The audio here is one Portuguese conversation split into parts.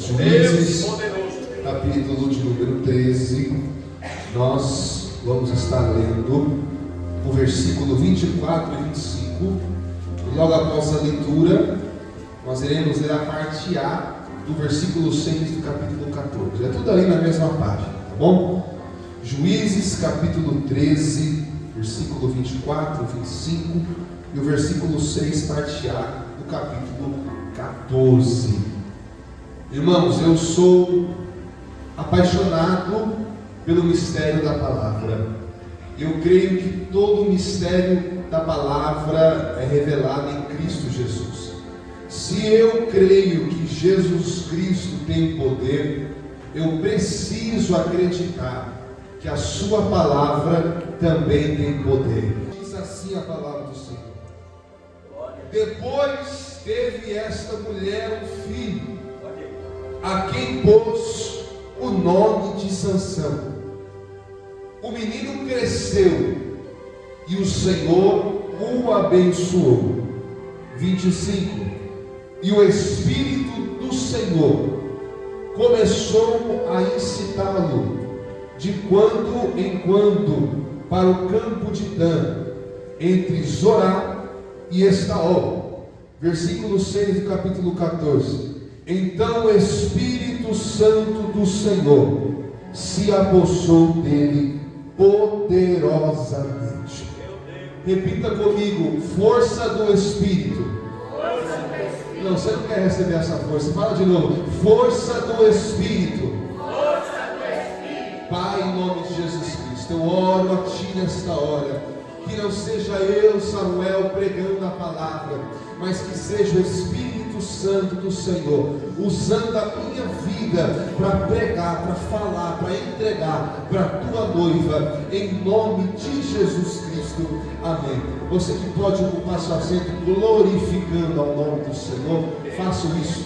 Juízes, capítulo de número 13, nós vamos estar lendo o versículo 24 e 25, e logo após a leitura, nós iremos ler a parte A do versículo 6 do capítulo 14, é tudo ali na mesma página, tá bom? Juízes, capítulo 13, versículo 24, 25, e o versículo 6, parte A do capítulo 14. Irmãos, eu sou apaixonado pelo mistério da palavra. Eu creio que todo o mistério da palavra é revelado em Cristo Jesus. Se eu creio que Jesus Cristo tem poder, eu preciso acreditar que a sua palavra também tem poder. Diz assim a palavra do Senhor: depois teve esta mulher um filho, a quem pôs o nome de Sansão. O menino cresceu e o Senhor o abençoou. 25. E o Espírito do Senhor começou a incitá-lo de quando em quando para o campo de Dan, entre Zorá e Estaol. Versículo 6 do capítulo 14. Então o Espírito Santo do Senhor se apossou dele poderosamente. Repita comigo: força do Espírito. Não, você não quer receber essa força. Fala de novo: força do Espírito. Pai, em nome de Jesus Cristo, eu oro a Ti nesta hora, que não seja eu, Samuel, pregando a palavra, mas que seja o Espírito Santo do Senhor usando a minha vida para pregar, para falar, para entregar para a Tua noiva, em nome de Jesus Cristo, amém. Você que pode ocupar seu assento glorificando ao nome do Senhor, faça isso.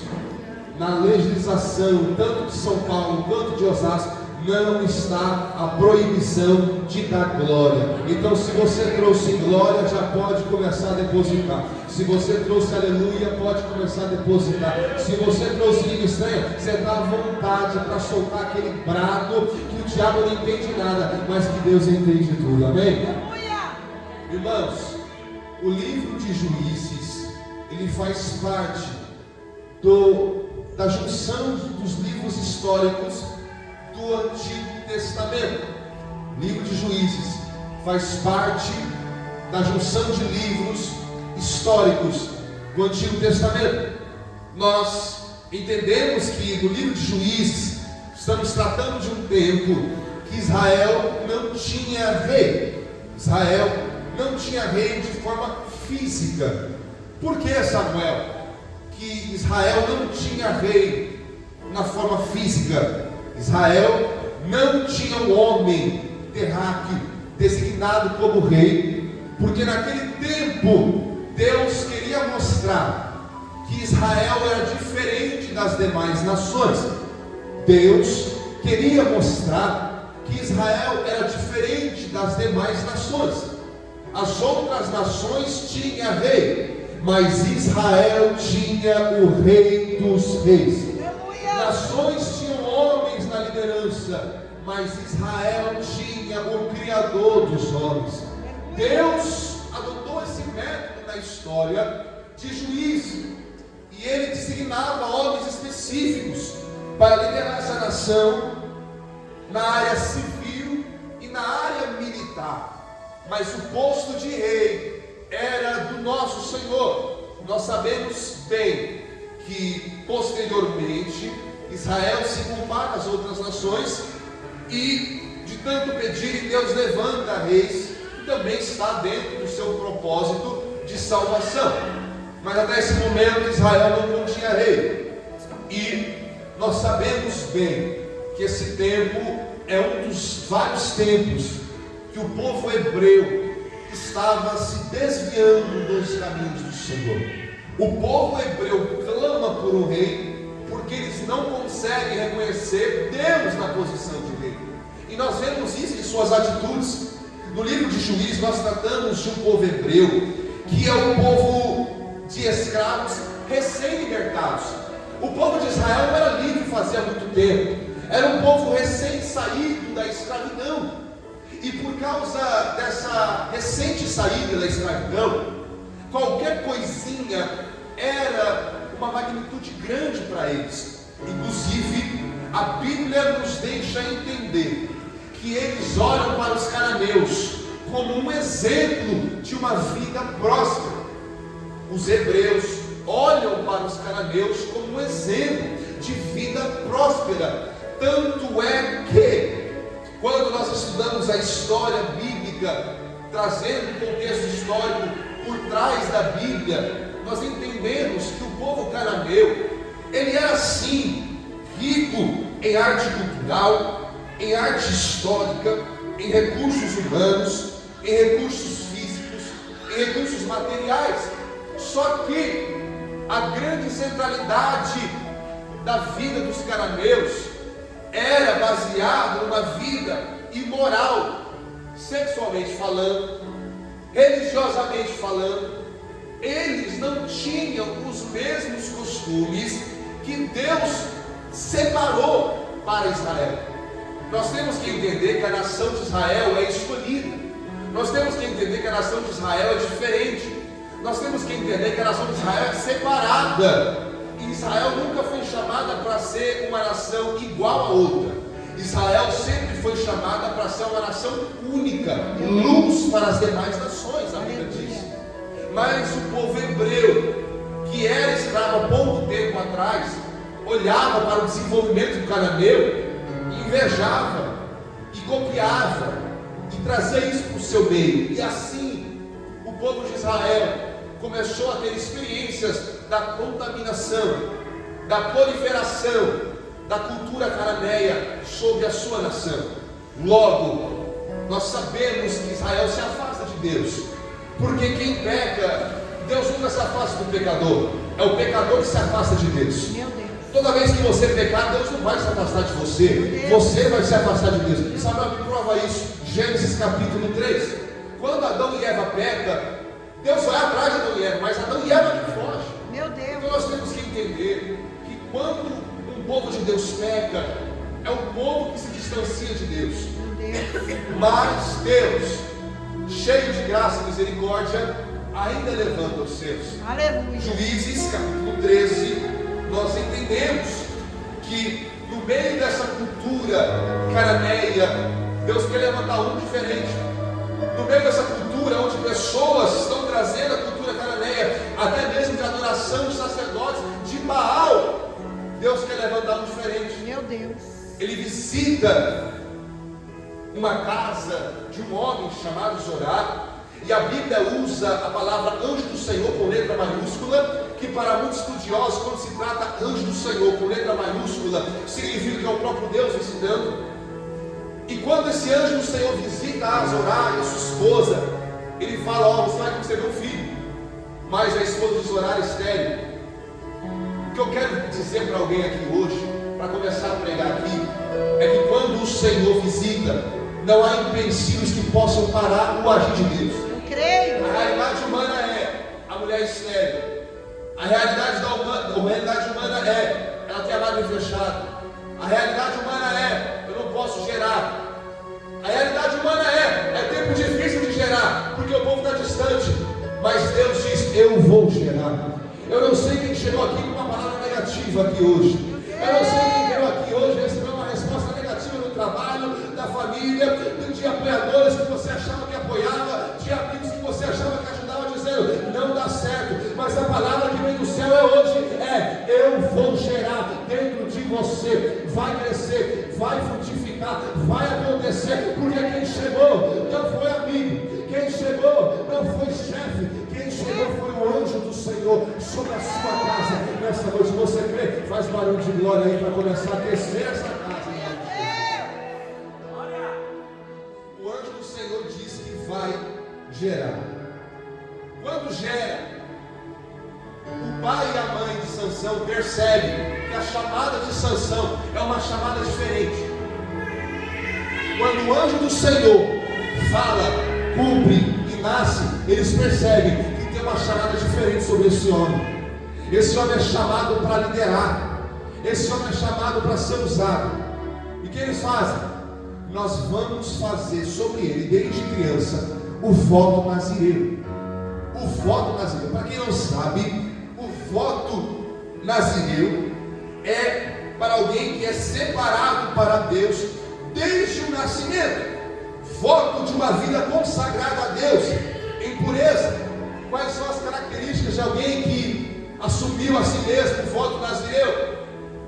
Na legislação tanto de São Paulo quanto de Osasco não está a proibição de dar glória. Então, se você trouxe glória, já pode começar a depositar. Se você trouxe aleluia, pode começar a depositar. Se você trouxe língua estranha, você está à vontade para soltar aquele brado que o diabo não entende nada, mas que Deus entende tudo, amém? Irmãos, o livro de Juízes, ele faz parte da junção dos livros históricos do Antigo Testamento. O livro de Juízes faz parte da junção de livros históricos do Antigo Testamento. Nós entendemos que no livro de Juízes estamos tratando de um tempo que Israel não tinha rei. Israel não tinha rei de forma física. Por que, Samuel, que Israel não tinha rei na forma física? Israel não tinha um homem terráqueo designado como rei, porque naquele tempo Deus queria mostrar que Israel era diferente das demais nações. Deus queria mostrar que Israel era diferente das demais nações. As outras nações tinham rei, mas Israel tinha o Rei dos Reis. Nações tinham homens na liderança, mas Israel tinha o Criador dos homens. Deus adotou esse método na história de juízo, e ele designava homens específicos para liderar essa nação na área civil e na área militar. Mas o posto de rei era do nosso Senhor. Nós sabemos bem que posteriormente Israel se compara às outras nações, e de tanto pedir, Deus levanta reis, que também está dentro do seu propósito de salvação. Mas até esse momento Israel não tinha rei, e nós sabemos bem que esse tempo é um dos vários tempos que o povo hebreu estava se desviando dos caminhos do Senhor. O povo hebreu clama por um rei, porque eles não conseguem reconhecer Deus na posição de rei. E nós vemos isso em suas atitudes. No livro de Juízes nós tratamos de um povo hebreu, que é um povo de escravos recém-libertados. O povo de Israel não era livre fazia muito tempo. Era um povo recém-saído da escravidão. E por causa dessa recente saída da escravidão, qualquer coisinha era uma magnitude grande para eles. Inclusive, a Bíblia nos deixa entender que eles olham para os cananeus como um exemplo de uma vida próspera. Os hebreus olham para os cananeus como um exemplo de vida próspera. Tanto é que, quando nós estudamos a história bíblica, trazendo o contexto histórico por trás da Bíblia, nós entendemos que o povo cananeu, ele era sim rico em arte cultural, em arte histórica, em recursos humanos, em recursos físicos, em recursos materiais. Só que a grande centralidade da vida dos cananeus era baseada numa vida imoral, sexualmente falando, religiosamente falando. Eles não tinham os mesmos costumes que Deus separou para Israel. Nós temos que entender que a nação de Israel é escolhida. Nós temos que entender que a nação de Israel é diferente. Nós temos que entender que a nação de Israel é separada. E Israel nunca foi chamada para ser uma nação igual a outra. Israel sempre foi chamada para ser uma nação única, luz para as demais nações, a Bíblia diz. Mas o povo hebreu, que era escravo há pouco tempo atrás, olhava para o desenvolvimento do cananeu, invejava e copiava e trazia isso para o seu meio. E assim o povo de Israel começou a ter experiências da contaminação, da proliferação da cultura cananeia sobre a sua nação. Logo, nós sabemos que Israel se afasta de Deus, porque quem peca, Deus nunca se afasta do pecador, é o pecador que se afasta de Deus. Toda vez que você pecar, Deus não vai se afastar de você, você vai se afastar de Deus. Sabe o que prova isso? Gênesis capítulo 3, quando Adão e Eva pecam, Deus vai atrás de Adão e Eva, mas Adão e Eva que foge. Meu Deus. Então nós temos que entender que quando um povo de Deus peca, é um povo que se distancia de Deus. Mas Deus, cheio de graça e misericórdia, ainda levanta os seus. Aleluia. Juízes capítulo 13, nós entendemos que no meio dessa cultura cananeia, Deus quer levantar um diferente. No meio dessa cultura, onde pessoas estão trazendo a cultura cananeia, até mesmo de adoração de sacerdotes, de Baal, Deus quer levantar um diferente. Meu Deus. Ele visita uma casa de um homem chamado Zorá, e a Bíblia usa a palavra anjo do Senhor com letra maiúscula, que para muitos estudiosos, quando se trata anjo do Senhor com letra maiúscula, significa que é o próprio Deus visitando. E quando esse anjo do Senhor visita a Zorá e a sua esposa, ele fala: ó, você vai conceber um filho, mas a esposa de Zorá é estéril. O que eu quero dizer para alguém aqui hoje, para começar a pregar aqui, é que quando o Senhor visita, não há empecilhos que possam parar o agir de Deus. Eu creio. A realidade humana é a mulher estéril. A realidade humana é ela tem a madre fechada. A realidade humana é eu não posso gerar. A realidade humana é tempo difícil de gerar, porque o povo está distante. Mas Deus diz: eu vou gerar. Eu não sei quem chegou aqui com uma palavra negativa aqui hoje. Eu não sei quem veio aqui hoje e recebeu uma resposta negativa no trabalho, da família, de apoiadores que você achava que apoiava, de amigos que você achava que ajudava, dizendo: não dá certo. Mas a palavra que vem do céu hoje é: eu vou gerar dentro de você. Vai crescer, vai frutificar, vai acontecer, porque quem chegou não foi amigo, quem chegou não foi chefe, quem chegou foi o anjo do Senhor sobre a sua casa. Nessa noite, você crê? Faz barulho de glória aí para começar a aquecer essa casa. O anjo do Senhor diz que vai gerar. Quando gera, o pai e a mãe de Sansão percebem que a chamada de Sansão é uma chamada diferente. Quando o anjo do Senhor fala, cumpre e nasce, eles percebem que tem uma chamada diferente sobre esse homem. Esse homem é chamado para liderar. esse homem é chamado para ser usado. E o que eles fazem? Nós vamos fazer sobre ele, desde criança, o voto nazireu. O voto nazireu, para quem não sabe, o voto nazireu é para alguém que é separado para Deus desde o nascimento. Voto de uma vida consagrada a Deus em pureza. Quais são as características de alguém que assumiu a si mesmo o voto nazireu?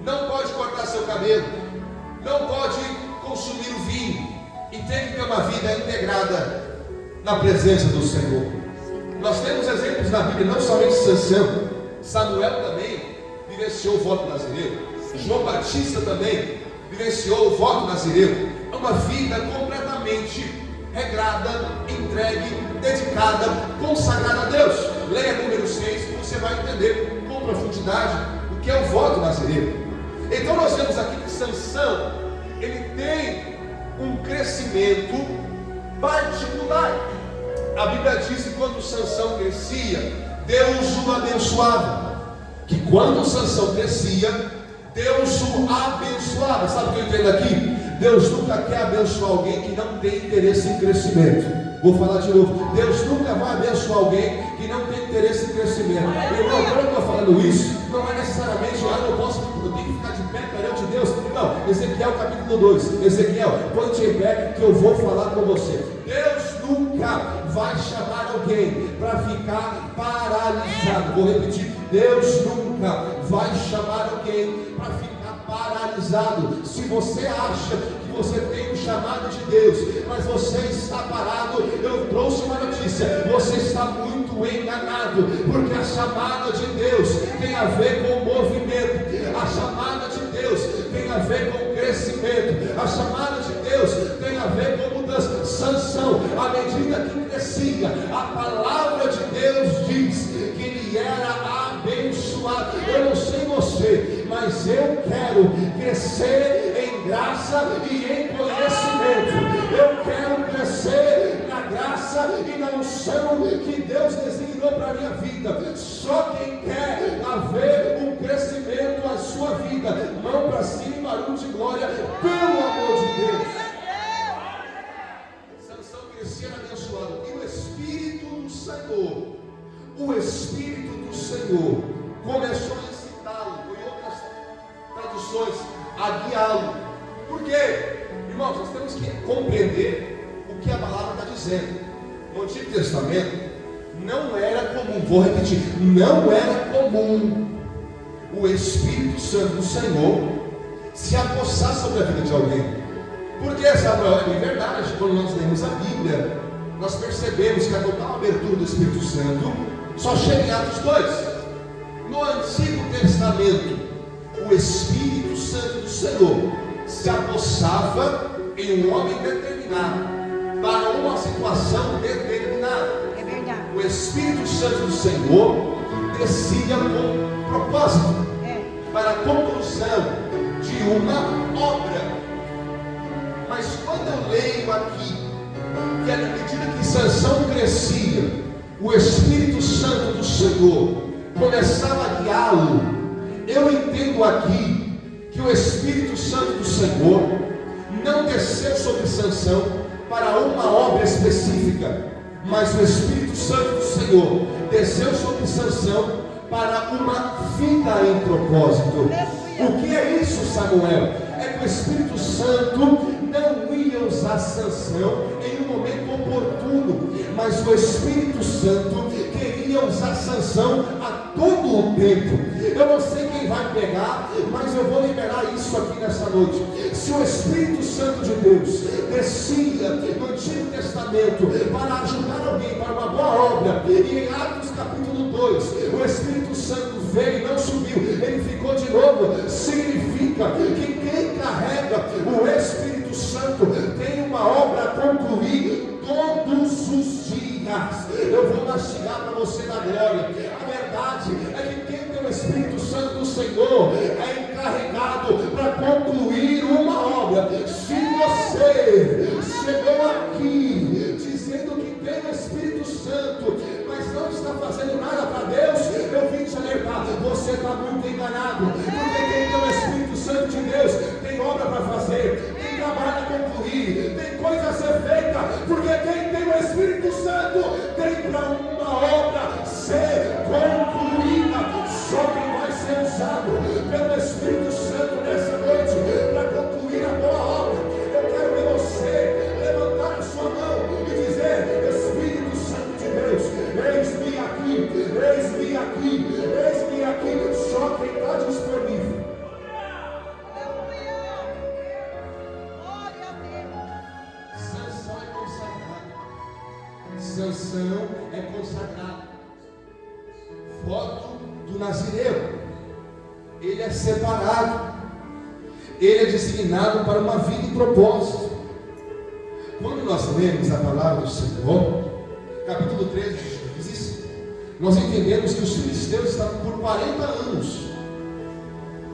Não pode cortar seu cabelo, não pode consumir o vinho, e tem que ter uma vida integrada na presença do Senhor. Nós temos exemplos na Bíblia, não somente Sansão, Samuel também vivenciou o voto nazireu, João Batista também vivenciou o voto nazireu. É uma vida completamente regrada, entregue, dedicada, consagrada a Deus. Leia número 6 e você vai entender com profundidade o que é o voto nazireu. Então nós vemos aqui que Sansão, ele tem um crescimento particular. A Bíblia diz que quando Sansão crescia, Deus o abençoava. Que quando Sansão crescia, Deus o abençoava. Sabe o que eu entendo aqui? Deus nunca quer abençoar alguém que não tem interesse em crescimento. Vou falar de novo. Deus nunca vai abençoar alguém que não tem interesse em crescimento. Irmão, quando eu estou falando isso, não é necessariamente, eu tenho que ficar de pé perante Deus. Não, Ezequiel capítulo 2. Ezequiel, põe-te em pé que eu vou falar com você. Deus nunca vai chamar alguém para ficar paralisado. Vou repetir. Deus nunca vai chamar alguém para ficar paralisado. Se você acha que você tem um chamado de Deus, mas você está parado, eu trouxe uma notícia: você está muito enganado, porque a chamada de Deus tem a ver com movimento, a chamada de Deus tem a ver com crescimento, a chamada de Deus tem a ver com mudança. Sansão, à medida que crescia, a palavra de Deus diz que ele era abençoado. Eu não sei você, mas eu quero crescer em graça e em conhecimento. Eu quero crescer na graça e na unção que Deus designou para a minha vida. Só quem quer haver um crescimento na sua vida, mão para cima e barulho de glória, pelo amor de Deus. Sansão crescia abençoado, e o Espírito do Senhor começou a incitá-lo, em outras traduções, a guiá-lo. Por quê? Irmãos, nós temos que compreender o que a palavra está dizendo. No Antigo Testamento não era comum, vou repetir, não era comum o Espírito Santo do Senhor se apossar sobre a vida de alguém. Porque, Samuel, é verdade, quando nós lemos a Bíblia, nós percebemos que a total abertura do Espírito Santo só chega em Atos 2. No Antigo Testamento, o Espírito Santo do Senhor se apossava em um homem determinado, para uma situação determinada. É verdade. O Espírito Santo do Senhor descia com propósito, para a conclusão de uma obra. Mas quando eu leio aqui, que à medida que Sansão crescia, o Espírito Santo do Senhor começava a guiá-lo, eu entendo aqui que o Espírito Santo do Senhor não desceu sobre Sansão para uma obra específica, mas o Espírito Santo do Senhor desceu sobre Sansão para uma vida em propósito. O que é isso, Samuel? É que o Espírito Santo não ia usar Sansão em um momento oportuno, mas o Espírito Santo queria usar Sansão a todo o tempo. Eu não sei quem vai pegar, mas eu vou liberar isso aqui nessa noite. Se o Espírito Santo de Deus descia no Antigo Testamento para ajudar alguém para uma boa obra, e em Atos capítulo 2 o Espírito Santo veio e não subiu, ele ficou de novo, significa que quem carrega o Espírito Santo tem uma obra a concluir todos os dias. Eu vou mastigar para você na glória. A verdade é que quem tem o Espírito Santo do Senhor é encarregado para concluir uma obra. Se você chegou aqui dizendo que tem o Espírito Santo, mas não está fazendo nada para Deus, eu vim te alertar, você está muito enganado, porque quem tem o Espírito cumprir, tem coisa a ser feita, porque quem tem o Espírito Santo tem para uma obra ser concluída. Só quem vai ser usado pelo Espírito Santo nessa noite para concluir a boa obra. Eu quero ver você levantar a sua mão e dizer: Espírito Santo de Deus, eis-me aqui, eis-me aqui, eis-me aqui. Só quem está disponível. Sansão é consagrado. Foto do Nazireu. Ele é separado. Ele é designado para uma vida e propósito. Quando nós lemos a palavra do Senhor, capítulo 13 de Juízes, nós entendemos que os filisteus estavam por 40 anos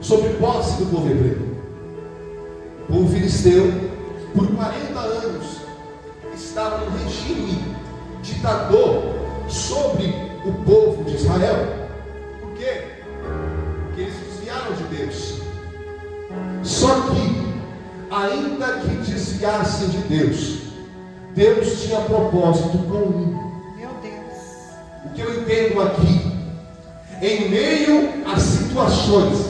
sob posse do povo hebreu. O povo filisteu, por 40 anos, estava no regime ditador sobre o povo de Israel. Por quê? Porque eles desviaram de Deus. Só que, ainda que desviassem de Deus, Deus tinha propósito com um. Meu Deus. O que eu entendo aqui, em meio a situações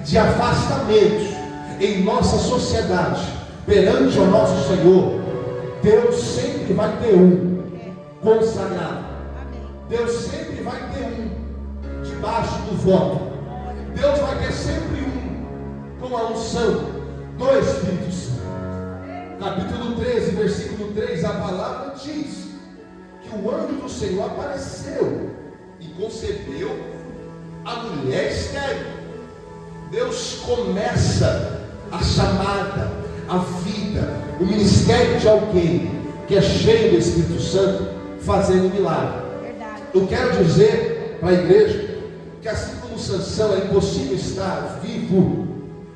de afastamento em nossa sociedade perante o nosso Senhor, Deus sempre vai ter um consagrado. Deus sempre vai ter um debaixo do voto. Deus vai ter sempre um com a unção do Espírito Santo. Capítulo 13, versículo 3, a palavra diz que o anjo do Senhor apareceu e concebeu a mulher estéril. Deus começa a chamada, a vida, o ministério de alguém que é cheio do Espírito Santo, fazendo milagre. Verdade. Eu quero dizer para a igreja que assim como Sansão era impossível estar vivo,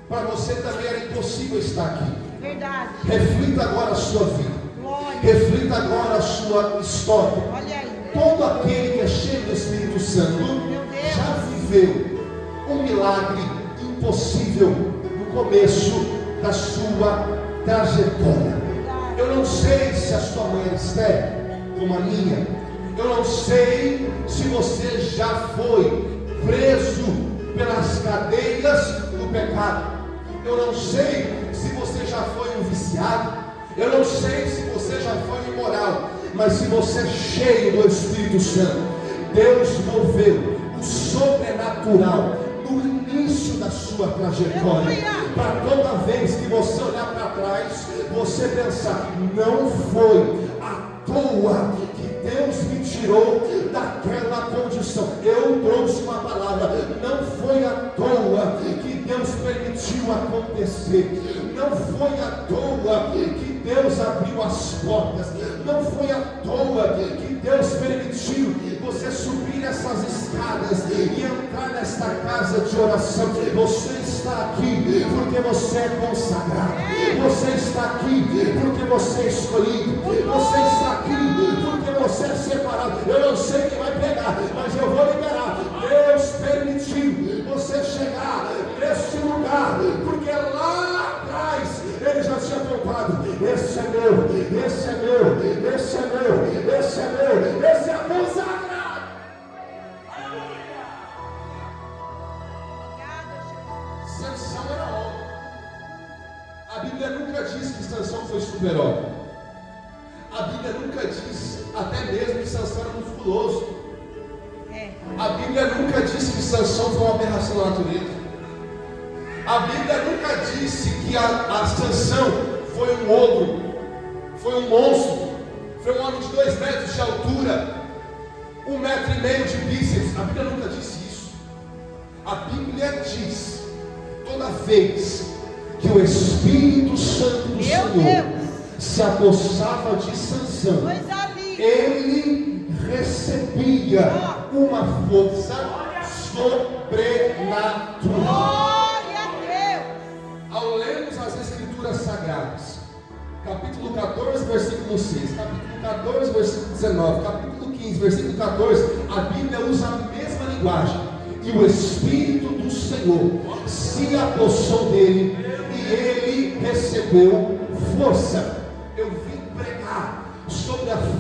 para você também era impossível estar aqui. Verdade. Reflita agora a sua vida. Glória. Reflita agora a sua história. Olha aí. Todo aquele que é cheio do Espírito Santo já viveu um milagre impossível no começo da sua trajetória. Eu não sei se a sua mãe era estéril, como a minha. Eu não sei se você já foi preso pelas cadeias do pecado. Eu não sei se você já foi um viciado. Eu não sei se você já foi um imoral. Mas se você é cheio do Espírito Santo, Deus moveu o sobrenatural no início da sua trajetória, para toda vez que você olhar para trás, você pensar: não foi à toa que Deus me tirou daquela condição. Eu trouxe uma palavra: não foi à toa que Deus permitiu acontecer, não foi à toa que Deus abriu as portas, não foi à toa que Deus permitiu você subir essas escadas e entrar nesta casa de oração. Você está aqui porque você é consagrado, você está aqui porque você é escolhido, você está aqui porque você é separado. Eu não sei quem vai pegar, mas eu vou liberar. Deus permitiu você chegar neste lugar, porque lá atrás Ele já tinha apontado: esse é meu, esse é meu, esse é meu, esse é meu, esse é consagrado. Sansão era homem. A Bíblia nunca diz que Sansão foi super-homem. A Bíblia nunca diz até mesmo que Sansão era musculoso. A Bíblia nunca diz que Sansão foi uma aberração da natureza. A Bíblia nunca disse que a Sansão foi um ogro, foi um monstro, foi um homem de 2 metros de altura, 1,5 metro de bíceps. A Bíblia nunca disse isso. A Bíblia diz: toda vez que o Espírito Santo do Senhor se apossava de Sansão, ele recebia uma força sobrenatural. Ao lermos as Escrituras Sagradas, capítulo 14, versículo 6, capítulo 14, versículo 19, capítulo 15, versículo 14, a Bíblia usa a mesma linguagem. E o Espírito do Senhor se apossou dele e ele recebeu força.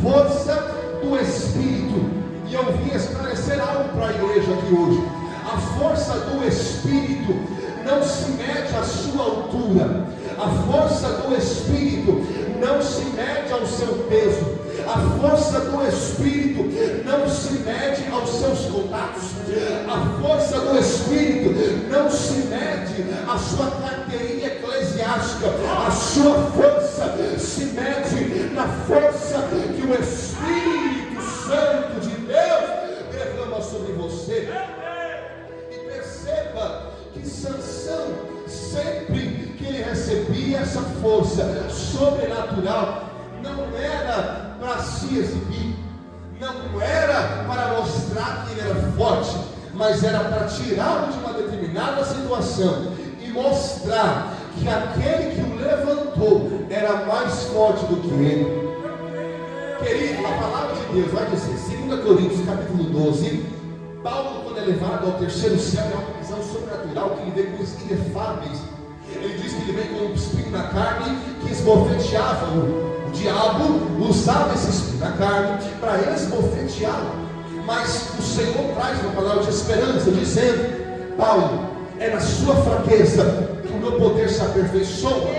força do Espírito. E eu vim esclarecer algo para a igreja aqui hoje. A força do Espírito não se mede à sua altura. A força do Espírito não se mede ao seu peso. A força do Espírito não se mede aos seus contatos. A força do Espírito não se mede à sua carteirinha eclesiástica. A sua força se mede na força que o Espírito Santo de Deus derrama sobre você. E perceba que Sansão, sempre que ele recebia essa força sobrenatural, não era para se exibir, não era para mostrar que ele era forte, mas era para tirá-lo de uma determinada situação e mostrar que aquele que o levantou era mais forte do que ele. Querido, a palavra de Deus vai dizer, 2 Coríntios capítulo 12, Paulo, quando é levado ao terceiro céu, é uma visão sobrenatural que ele vê coisas inefáveis. Ele diz que ele vem com um espinho na carne que esbofeteava o diabo, usava esse espinho na carne para esbofeteá-lo. Mas o Senhor traz uma palavra de esperança, dizendo: Paulo, é na sua fraqueza que o meu poder se aperfeiçoa.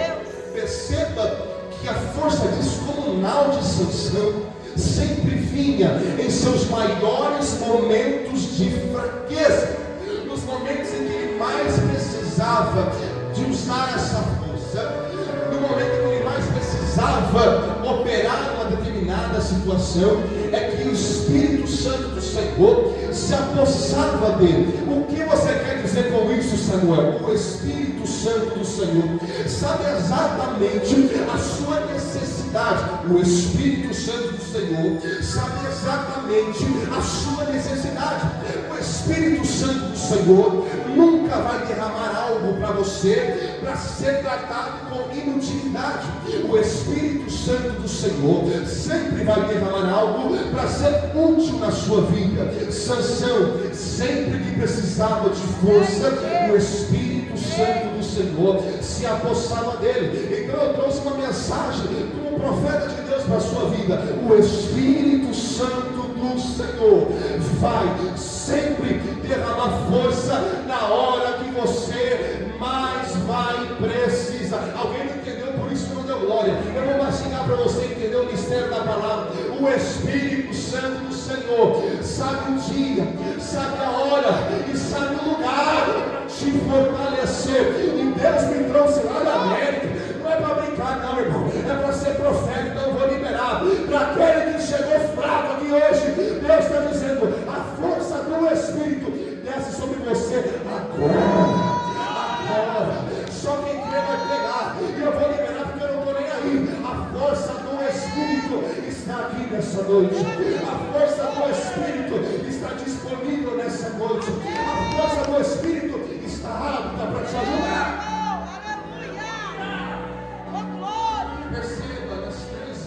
Perceba que a força descomunal de Sansão sempre vinha em seus maiores momentos de fraqueza, nos momentos em que ele mais precisava de usar essa força, no momento em que ele mais precisava operar uma determinada situação, é que o Espírito Santo do Senhor se apossava dele. O que você quer dizer com isso, Samuel? O Espírito Santo do Senhor sabe exatamente a sua necessidade. O Espírito Santo do Senhor sabe exatamente a sua necessidade. O Espírito Santo do Senhor nunca vai derramar algo para você para ser tratado com inutilidade. O Espírito Santo do Senhor sempre vai derramar algo para ser útil na sua vida. Sansão, sempre que precisava de força, o Espírito Santo do Senhor se apossava dele. Então eu trouxe uma mensagem como profeta de Deus para a sua vida. O Espírito Santo do Senhor vai sempre derramar força na hora que você mais vai precisar. Alguém não entendeu, por isso não deu glória. Eu vou mastigar para você entender o mistério da palavra. O Espírito Santo do Senhor sabe o dia, sabe a hora e sabe o lugar para te fortalecer. E Deus me trouxe lá da América. Não é para brincar não, irmão, é para ser profeta. Então eu vou liberar para aquele que chegou fraco aqui hoje. Deus está dizendo: a força do Espírito desce sobre você agora. Só quem crê vai pegar. E eu vou liberar porque eu não estou nem aí. A força do Espírito está aqui nessa noite. A força do Espírito está disponível nessa noite. A força do Espírito está apta para te ajudar. Perceba nas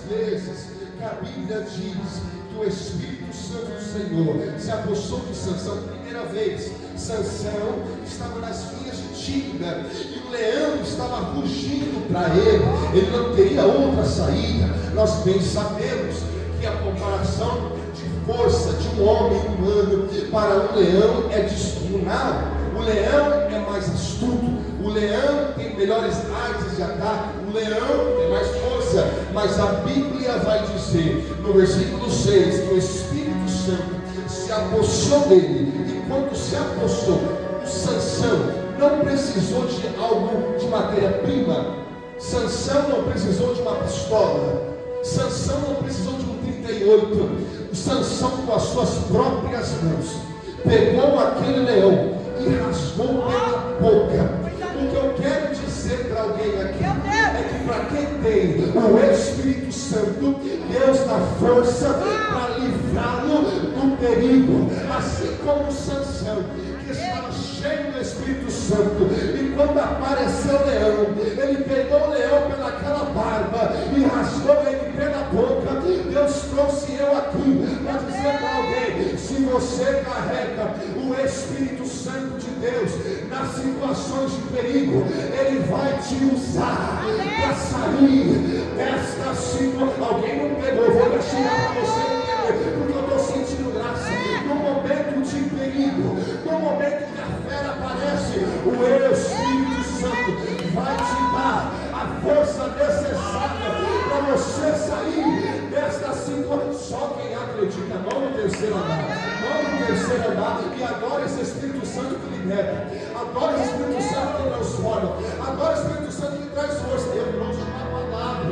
3 vezes que a Bíblia diz que o Espírito Santo do Senhor se apossou de Sansão. Primeira vez, Sansão estava nas vinhas de Timna e o leão estava rugindo para ele não teria outra saída. Nós bem sabemos que a comparação de força de um homem humano para um leão é descomunal. O leão é mais astuto, o leão tem melhores artes de ataque, o leão tem mais força, mas a Bíblia vai dizer no versículo 6 que o Espírito Santo se apossou dele. E quando se apossou, o Sansão não precisou de algo de matéria-prima. Sansão não precisou de uma pistola. Sansão não precisou de um 38. O Sansão, com as suas próprias mãos, pegou aquele leão e rasgou pela boca. O que eu quero dizer para alguém aqui é que para quem tem o Espírito Santo, Deus dá força para livrá-lo do perigo. Assim como Sansão, que estava cheio do Espírito Santo, e quando apareceu o leão, ele pegou o leão pelaquela barba e rasgou ele pela boca. Deus trouxe eu aqui para dizer para alguém: se você carrega o Espírito Santo de Deus nas situações de perigo, ele vai te usar para sair desta situação. Alguém não pegou, eu vou deixar para você entender, porque eu estou sentindo graça. No momento de perigo, no momento que a fera aparece, o Espírito Santo vai te dar a força necessária para você sair desta situação. Só quem acredita, não no terceiro andar, não no terceiro andar, e adora esse Espírito Santo que liberta, adora esse Espírito Santo que transforma, adora esse Espírito Santo que traz força. Eu trouxe uma palavra.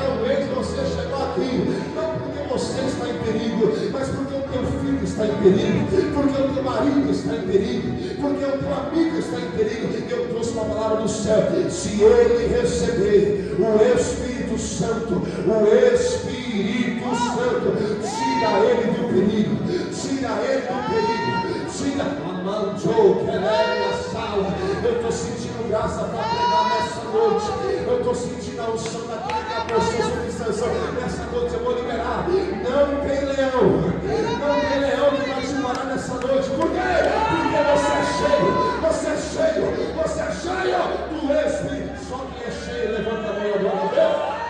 Talvez você chegou aqui, não porque você está em perigo, mas porque o teu filho está em perigo, porque o teu marido está em perigo, porque o teu amigo está em perigo. Eu trouxe uma palavra do céu. Se ele receber o Espírito Santo, tira ele do perigo, tira ele do perigo, tira a mão de a sala. Eu estou sentindo graça para pregar nessa noite, eu estou sentindo a unção daquele que apostou sobre extensão. Nessa noite eu vou liberar. Não tem leão que vai te parar nessa noite. Por quê? Porque você é cheio do Espírito. Só quem é cheio, levanta a mão e adora a Deus.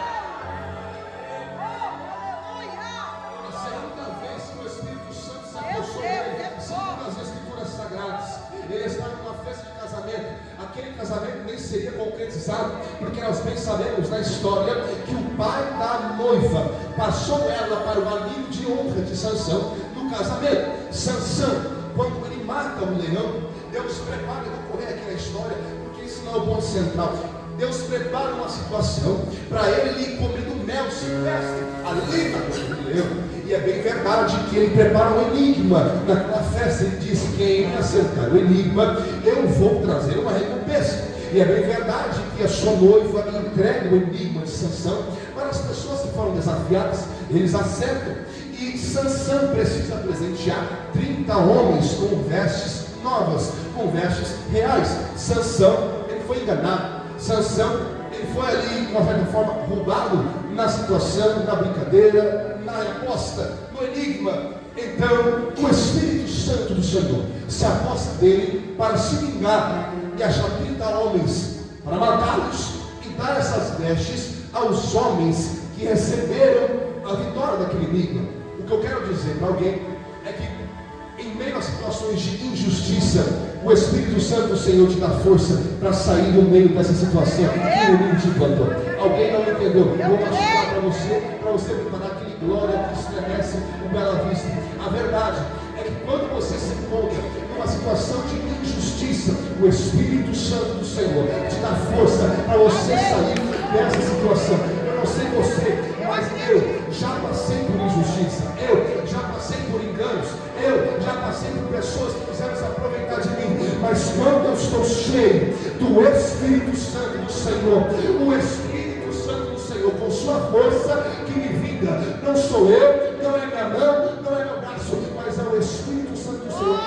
Ele está numa festa de casamento. Aquele casamento nem seria concretizado, porque nós bem sabemos na história que o pai da noiva passou ela para o amigo de honra de Sansão no casamento. Sansão, quando ele mata um leão, Deus prepara, eu vou correr aqui na história, porque isso não é o ponto central. Deus prepara uma situação para ele ir comendo mel silvestre ali na boca do leão. E é bem verdade que ele prepara um enigma naquela festa. Ele diz: quem acertar o enigma, eu vou trazer uma recompensa. E é bem verdade que a sua noiva entrega o enigma de Sansão para as pessoas que foram desafiadas. Eles acertam. E Sansão precisa presentear 30 homens com vestes novas, com vestes reais. Sansão, ele foi enganado. Sansão, ele foi ali, de uma certa forma, roubado na situação, na brincadeira, na aposta, no enigma. Então, o Espírito Santo do Senhor se aposta dele para se vingar e achar 30 homens para matá-los e dar essas vestes aos homens que receberam a vitória daquele enigma. O que eu quero dizer para alguém é que, em meio a situações de injustiça, o Espírito Santo do Senhor te dá força para sair do meio dessa situação que o inimigo te plantou. Alguém não entendeu? Vou mostrar para você preparar aquele glória que estremece o Bela Vista. A verdade é que quando você se encontra numa situação de injustiça, o Espírito Santo do Senhor te dá força para você sair dessa situação. Eu não sei você, mas eu já passei por injustiça, eu já passei por enganos, eu já passei por pessoas que quiseram se aproveitar de mim. Mas quando eu estou cheio do Espírito Santo do Senhor, o Espírito Santo do Senhor com sua força que me vinga, não sou eu, não é minha mão, não é meu braço, mas é o Espírito Santo do Senhor.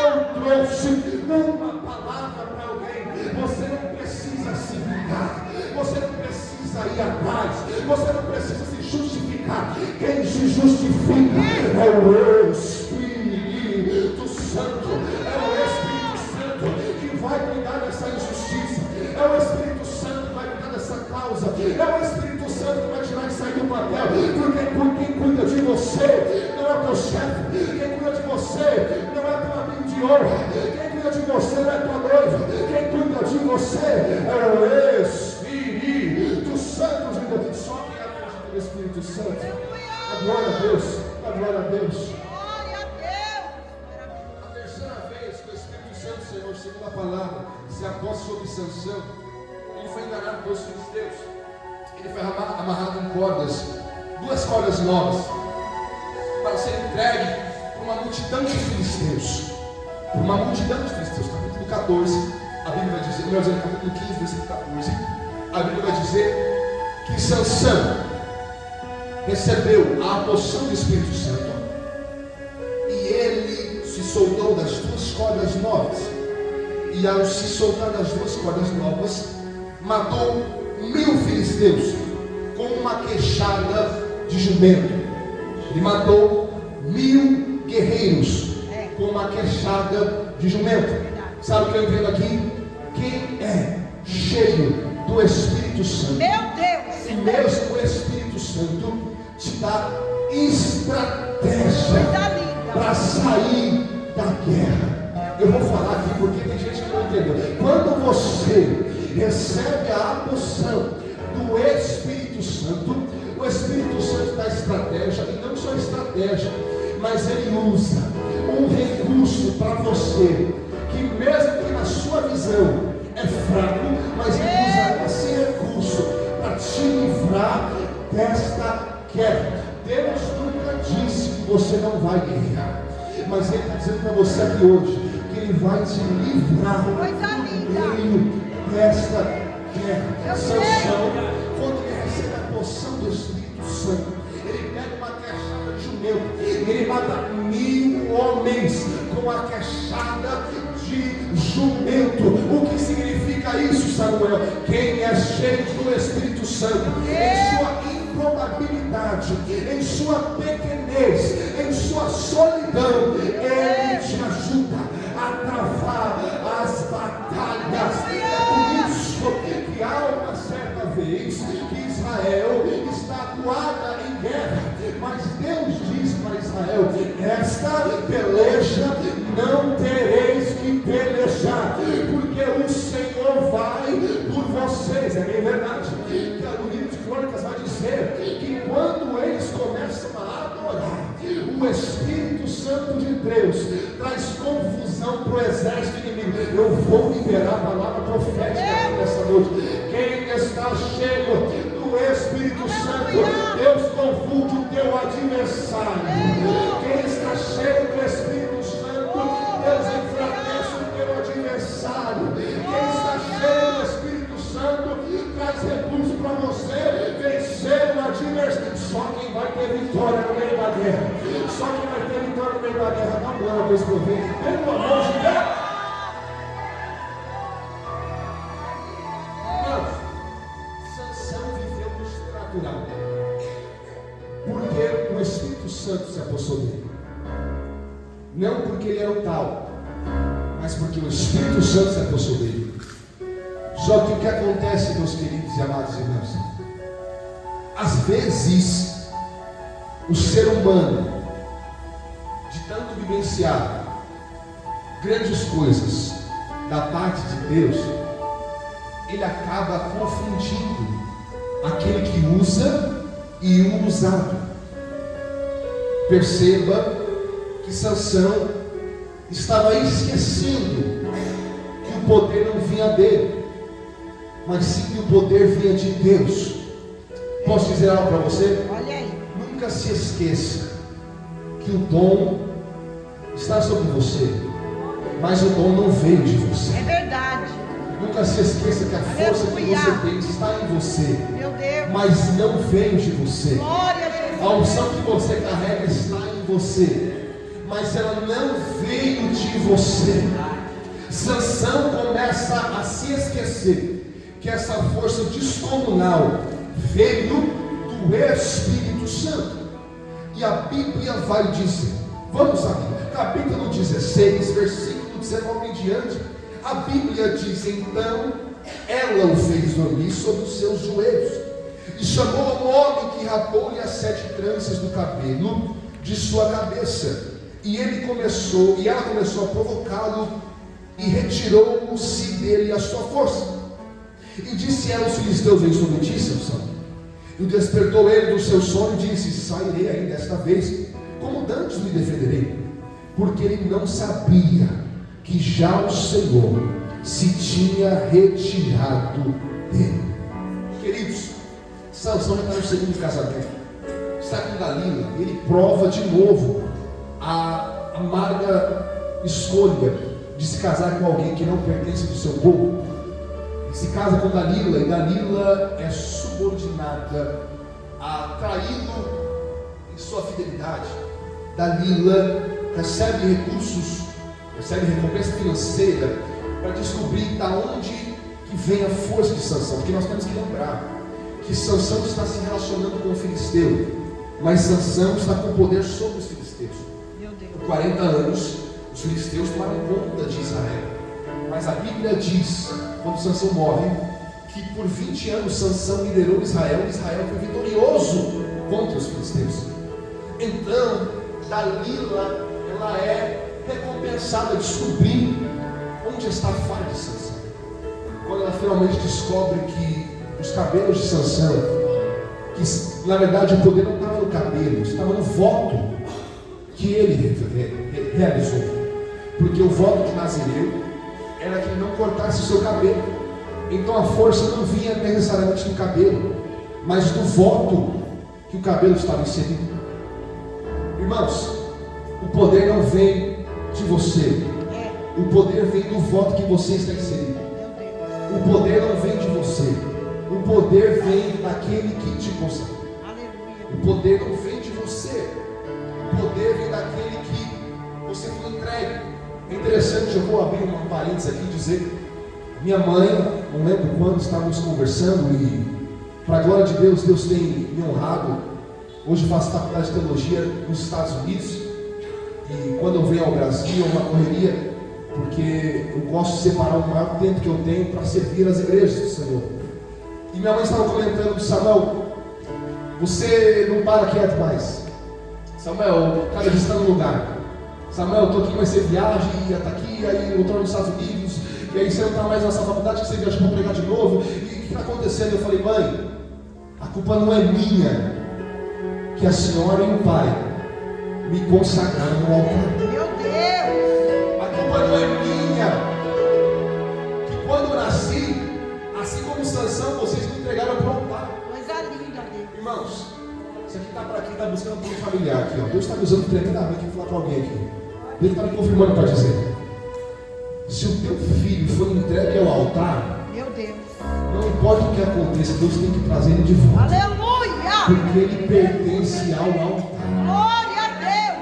Eu trouxe uma palavra para alguém. Você não precisa se vingar, você não precisa ir atrás, você não precisa se justificar. Quem se justifica é o Espírito Santo, é o Espírito Santo que vai cuidar dessa injustiça, é o Espírito Santo que vai cuidar dessa causa, é o Espírito Santo que vai tirar isso aí do papel, porque quem cuida de você não é o teu chefe, quem cuida de você não é teu amigo de honra, quem cuida de você não é tua noiva, quem cuida de você é o Espírito Santo de Deus. Só quem acredita no Espírito Santo, a glória a Deus, a glória a Deus. Senhor, segundo a palavra, se aposta sobre Sansão. Ele foi enganado pelos filisteus. Ele foi amarrado em cordas, 2 cordas novas, para ser entregue por uma multidão de filisteus. Capítulo 14, a Bíblia vai dizer, melhor dizendo, capítulo 15, versículo 14, a Bíblia vai dizer que Sansão recebeu a apoção do Espírito Santo e ele se soltou das 2 cordas novas. E ao se soltar das 2 cordas novas, matou 1000 filisteus com uma queixada de jumento. Ele matou 1000 guerreiros com uma queixada de jumento. Sabe o que eu entendo aqui? Quem é cheio do do Espírito Santo. Meu Deus. E mesmo o Espírito Santo te dá estratégia para sair da guerra. Eu vou falar aqui porque tem gente que não entendeu. Quando você recebe a unção do Espírito Santo, o Espírito Santo dá estratégia, e não só estratégia, mas ele usa um recurso para você, que mesmo que na sua visão é fraco, mas ele usa esse recurso para te livrar desta guerra. Deus nunca disse que você não vai guerrear, mas ele está dizendo para você aqui hoje que ele vai te livrar do meio desta guerra. Sansão, quando ele recebe a poção do Espírito Santo, ele pega uma queixada de jumento, ele mata 1000 homens com a queixada de jumento. O que significa isso, Samuel? Quem é cheio do Espírito Santo, em sua improbabilidade, em sua pequenez, em sua solidão, ele te ajuda a travar as batalhas. É por isso que há uma certa vez que Israel está coada em guerra, mas Deus diz para Israel: esta peleja não tereis que pelejar, porque o Senhor vai por vocês. É bem verdade que o livro de Crônicas vai dizer que quando eles começam a adorar, o Espírito Santo de Deus traz confusão para o exército inimigo. Eu vou liberar a palavra profética nessa noite. Quem está cheio do Espírito Santo, Deus confunde o teu adversário. Quem está cheio do Espírito Santo, Deus enfraquece o teu adversário. Quem está cheio do Espírito Santo traz recursos para você vencer o adversário. Só quem vai ter vitória no meio da guerra, só quem vai ter vitória no meio da guerra, dá glória para esse governo, pelo amor de Deus. Sansão viveu no sobrenatural, porque o Espírito Santo se apossou dele. Não porque ele era o tal, mas porque o Espírito Santo se apossou dele. Só que o que acontece, meus queridos e amados irmãos? Às vezes, o ser humano, de tanto vivenciar grandes coisas da parte de Deus, ele acaba confundindo aquele que usa e o usado. Perceba que Sansão estava esquecendo que o poder não vinha dele, mas sim que o poder vinha de Deus. Posso dizer algo para você? Olha aí. Nunca se esqueça que o dom está sobre você, mas o dom não veio de você. É verdade. Nunca se esqueça que a força que você tem está em você, Meu Deus, mas não veio de você. glória a Jesus. A unção que você carrega está em você, mas ela não veio de você. Sansão começa a se esquecer que essa força descomunal veio do Espírito Santo. E a Bíblia vai dizer, vamos aqui, capítulo 16, versículo 19 em diante. A Bíblia diz: então ela o fez dormir sobre os seus joelhos, e chamou o homem que rapou-lhe as 7 tranças do cabelo de sua cabeça, e ela começou a provocá-lo, e retirou-se dele a sua força. E disse ela: os filisteus vêm sobre ti, Sansão. E despertou ele do seu sono e disse: sairei ainda desta vez, como dantes me defenderei. Porque ele não sabia que já o Senhor se tinha retirado dele. Queridos, Sansão está no segundo casamento, está com Dalila, e ele prova de novo a amarga escolha de se casar com alguém que não pertence do seu povo. Se casa com Dalila, e Dalila é subordinada a traí-lo em sua fidelidade. Dalila recebe recursos, recebe recompensa financeira para descobrir da onde que vem a força de Sansão. Porque nós temos que lembrar que Sansão está se relacionando com o filisteu, mas Sansão está com poder sobre os filisteus. Por 40 anos os filisteus tomaram conta de Israel. Mas a Bíblia diz, quando Sansão morre, que por 20 anos Sansão liderou Israel foi vitorioso contra os filisteus. Então, Dalila, ela é recompensada a descobrir onde está a falha de Sansão. Quando ela finalmente descobre que os cabelos de Sansão, que na verdade o poder não estava no cabelo, estava no voto que ele realizou. Porque o voto de Nazireu era que ele não cortasse o seu cabelo. Então a força não vinha necessariamente do cabelo, mas do voto que o cabelo estava inserido. Irmãos, o poder não vem de você, o poder vem do voto que você está inserido. O poder não vem de você, o poder vem daquele que te consagrou. O poder não vem de você, o poder vem daquele que você foi entregue. É interessante, eu vou abrir um parênteses aqui e dizer: minha mãe, não lembro quando, estávamos conversando e, para a glória de Deus, Deus tem me honrado. Hoje faço faculdade de teologia nos Estados Unidos e quando eu venho ao Brasil é uma correria, porque eu gosto de separar o maior tempo que eu tenho para servir as igrejas do Senhor. E minha mãe estava comentando: Samuel, você não para quieto mais. Samuel, cada vez está no lugar. Samuel, eu estou aqui, mas você viaja e está aqui, aí eu estou nos Estados Unidos, e aí você não está mais nessa faculdade, que você viaja para pregar de novo. E o que está acontecendo? Eu falei: mãe, a culpa não é minha, que a senhora e o pai me consagraram no altar. Meu Deus! A culpa não é minha, que quando eu nasci, assim como Sansão, vocês me entregaram para o altar. Coisa linda, Deus. Irmãos, isso aqui está para quem está buscando apoio familiar aqui, ó. Deus está me usando tremendamente para falar para alguém aqui. Deus está me confirmando para dizer: se o teu filho for entregue ao altar, Meu Deus. não importa o que aconteça, Deus tem que trazer ele de volta. Aleluia! Porque ele pertence ao altar. Glória a Deus!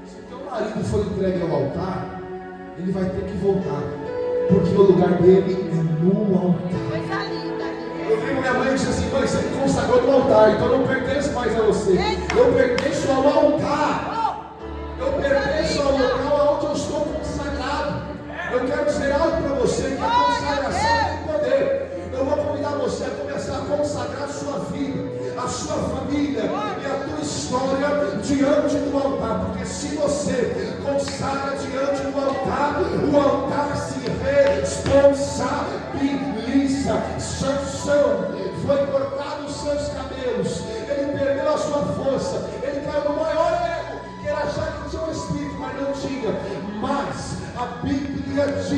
Se o teu marido for entregue ao altar, ele vai ter que voltar. Porque o lugar dele é no altar. Coisa linda, Deus. Eu vi minha mãe disse assim: mãe, você me consagrou no altar, então eu não pertenço mais a você. Eu pertenço ao altar. Eu pertenço ao local onde eu estou consagrado. Eu quero dizer algo para você, que a consagração tem poder. Eu vou convidar você a começar a consagrar a sua vida, a sua família e a tua história diante do altar. Porque se você consagra diante do altar, o altar se responsabiliza. Sansão foi cortado os seus cabelos, ele perdeu a sua força, ele caiu no maior erro, que era achar que tinha um espírito, mas não tinha. Mas a Bíblia diz que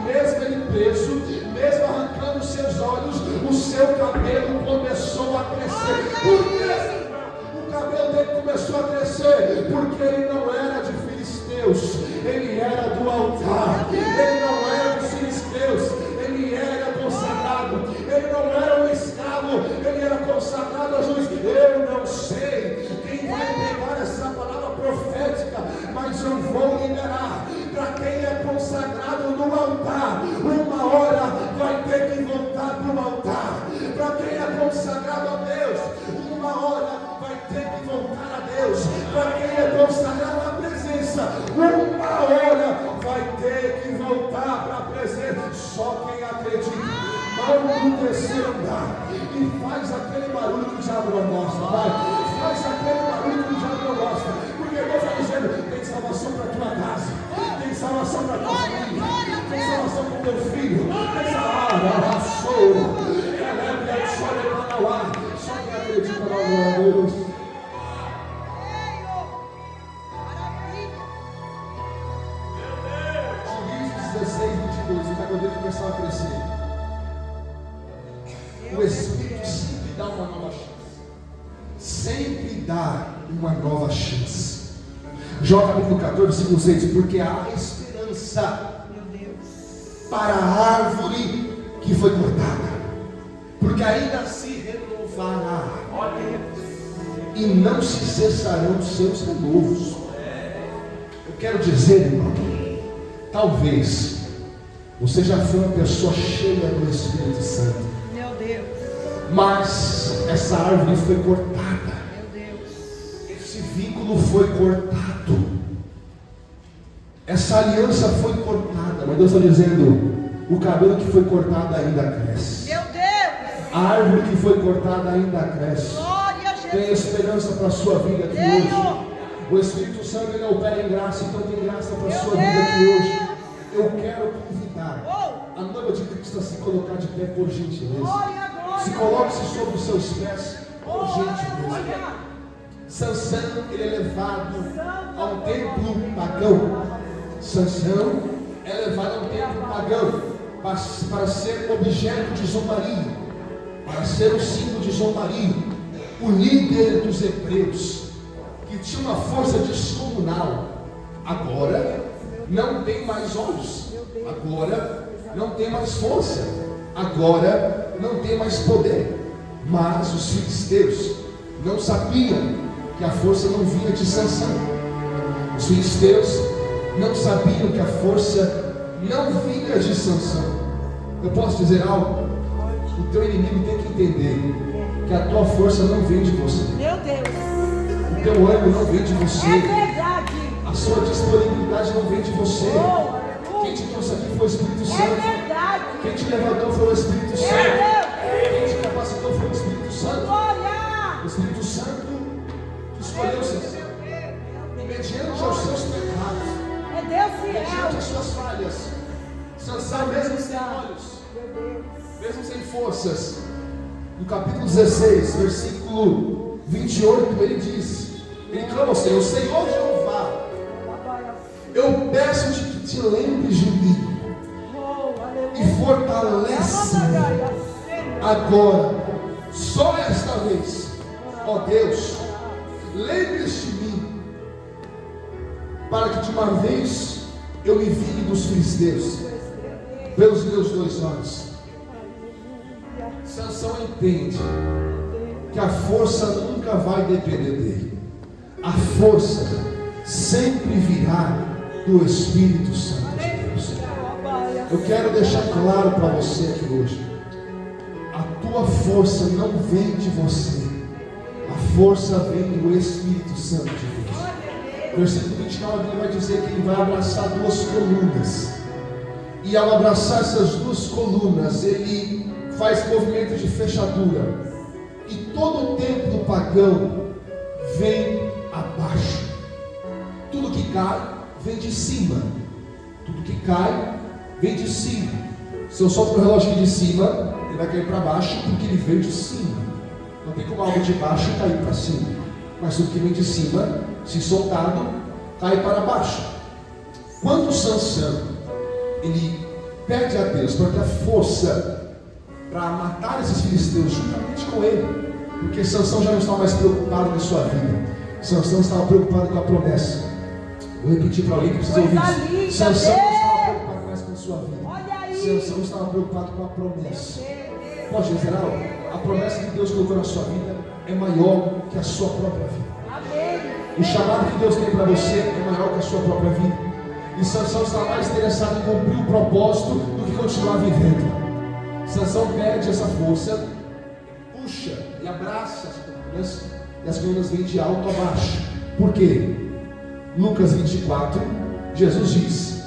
mesmo ele preso, mesmo arrancando seus olhos, o seu cabelo começou a crescer. Por quê? O cabelo dele começou a crescer porque ele não era de filisteus, ele era do altar. Ele não era dos filisteus, ele era consagrado. Ele não era um escravo, ele era consagrado a juiz. Eu não sei quem vai pegar essa palavra profética, mas eu vou liberar para quem é consagrado no altar. Uma hora vai ter que voltar para o altar. Para quem é consagrado a Deus, uma hora vai ter que voltar a Deus. Para quem é consagrado à presença, uma hora vai ter que voltar para a presença. Só quem acredita. Mão no terceiro andar e faz aquele barulho que o diabo não gosta, vai. Faz aquele barulho que o diabo não gosta, porque Deus está dizendo: tem salvação para a tua casa, tem salvação para a tua família, tem salvação para o teu filho, tem salvação. Só quem acredita na glória de Deus. Juízes 16, 22, o cabelo dele começava a crescer. O Espírito sempre dá uma nova chance. Sempre dá uma nova chance. Jó capítulo 14, versículo 6: porque há esperança para a árvore que foi cortada, porque ainda se renovará, e não se cessarão os seus renovos. Eu quero dizer, irmão, talvez você já foi uma pessoa cheia do Espírito Santo, mas essa árvore foi cortada. Esse vínculo foi cortado. Essa aliança foi cortada. Mas Deus está dizendo: O cabelo que foi cortado ainda cresce. Meu Deus. A árvore que foi cortada ainda cresce. Glória a Tem Jesus. esperança para a sua vida aqui hoje. O Espírito Santo ele opera em graça, então tem graça para a sua vida aqui hoje. Eu quero convidar a noiva de Cristo a se colocar de pé, por gentileza. Glória, glória. Se coloque-se sobre os seus pés, por gentileza. Sansão, ele é levado a um templo pagão. Sansão é levado a um templo pagão para ser objeto de zombaria, para ser o símbolo de zombaria. O líder dos hebreus, que tinha uma força descomunal, agora não tem mais olhos, agora não tem mais força, agora não tem mais poder. Mas os filisteus não sabiam que a força não vinha de Sansão. Os filisteus não sabiam que a força não vinha de Sansão. Eu posso dizer algo? O teu inimigo tem que entender que a tua força não vem de você. Meu Deus. O teu ânimo não vem de você. É verdade. A sua disponibilidade não vem de você. Oh, Quem te trouxe aqui foi o Espírito é Santo. verdade. Quem te levantou foi o Espírito Santo. Meu Quem te capacitou foi o Espírito Santo. Glória. O Espírito Santo te escolheu, Sansão, mediante aos seus pecados, É Deus mediante fiel. as suas falhas. Sansão, mesmo sem olhos, mesmo sem forças, no capítulo 16, versículo 28, ele diz, ele clama ao Senhor: Senhor Jeová, eu peço-te que te lembres de mim e fortalece-me agora, só esta vez, ó Deus, lembre-se de mim, para que de uma vez eu me vingue dos filisteus pelos meus 2 olhos. Sansão entende que a força nunca vai depender dele. A força sempre virá do Espírito Santo de Deus. Eu quero deixar claro para você aqui hoje: a tua força não vem de você, a força vem do Espírito Santo de Deus. Versículo 29, ele vai dizer que ele vai abraçar 2 colunas, e ao abraçar essas 2 colunas, ele faz movimento de fechadura, e todo o templo pagão vem abaixo. Tudo que cai vem de cima. Tudo que cai vem de cima. Se eu solto o relógio aqui de cima, ele vai cair para baixo, porque ele veio de cima. Não tem como algo de baixo cair para cima. Mas tudo que vem de cima, se soltado, cai para baixo. Quando Sansão ele pede a Deus para ter a força para matar esses filisteus juntamente com ele, porque Sansão já não estava mais preocupado com a sua vida, Sansão estava preocupado com a promessa. Vou repetir para alguém que precisa ouvir isso. Sansão não estava preocupado mais com a sua vida, Sansão estava preocupado com a promessa. Pode dizer algo? A promessa que Deus colocou na sua vida é maior que a sua própria vida. O chamado que Deus tem para você é maior que a sua própria vida. E Sansão está mais interessado em cumprir o propósito do que continuar vivendo. Sansão perde essa força, puxa e abraça as colunas, e as colunas vêm de alto a baixo. Por quê? Lucas 24, Jesus diz: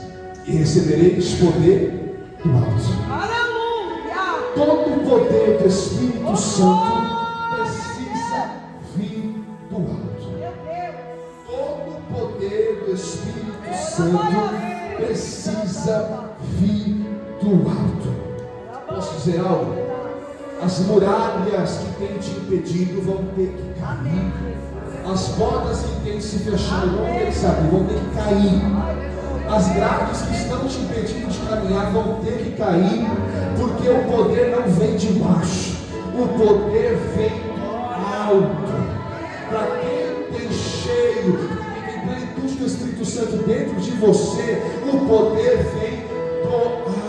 e recebereis poder do alto. Aleluia! Todo o poder do Espírito Santo precisa vir do alto. Meu Deus! Todo o poder do Espírito Santo precisa vir do alto. Posso dizer algo? As muralhas que têm te impedido vão ter que cair. As portas que têm se fechado vão ter que se abrir, vão ter que cair. As grades que estão te impedindo de caminhar vão ter que cair, porque o poder não vem de baixo, o poder vem do alto. Para quem tem cheio, quem tem plenitude do Espírito Santo dentro de você, o poder vem do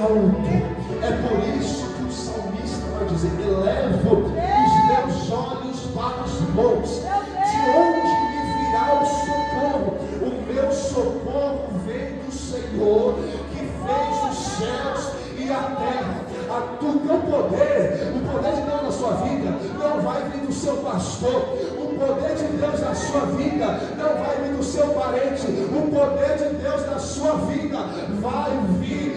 alto. É por isso que o salmista vai dizer: elevo os meus olhos para os montes, de onde me virá o socorro? O meu socorro vem do Senhor, que fez os céus e a terra. O teu poder, o poder de Deus na sua vida, não vai vir do seu pastor. O poder de Deus na sua vida não vai vir do seu parente. O poder de Deus na sua vida vai vir